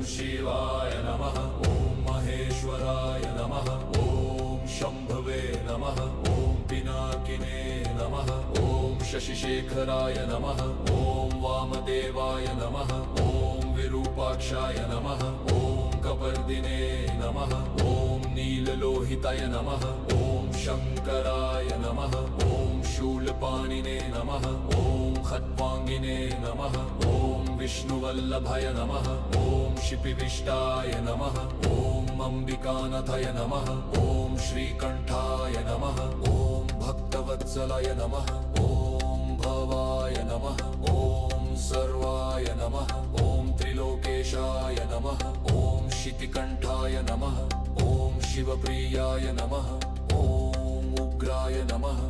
शिवाय नमः। ॐ महेश्वराय नमः। ॐ शम्भवे नमः। ॐ पिनाकिने नमः। ॐ शशिशेखराय नमः। ॐ वामदेवाय नमः। ॐ विरूपाक्षाय नमः। ॐ कपर्दिने नमः। ॐ नीललोहिताय नमः। ॐ शङ्कराय नमः। ॐ शूलपाणिने नमः। ॐ खट्वाङ्गिने नमः। ॐ विष्णुवल्लभाय नमः। ॐ शिपिविष्टाय नमः। ॐ अम्बिकानाथाय नमः। ॐ श्रीकण्ठाय नमः। ॐ भक्तवत्सलाय नमः। ॐ भवाय नमः। ॐ सर्वाय नमः। ॐ त्रिलोकेशाय नमः। ॐ शितिकण्ठाय नमः। ॐ शिवप्रियाय नमः। ॐ उग्राय नमः।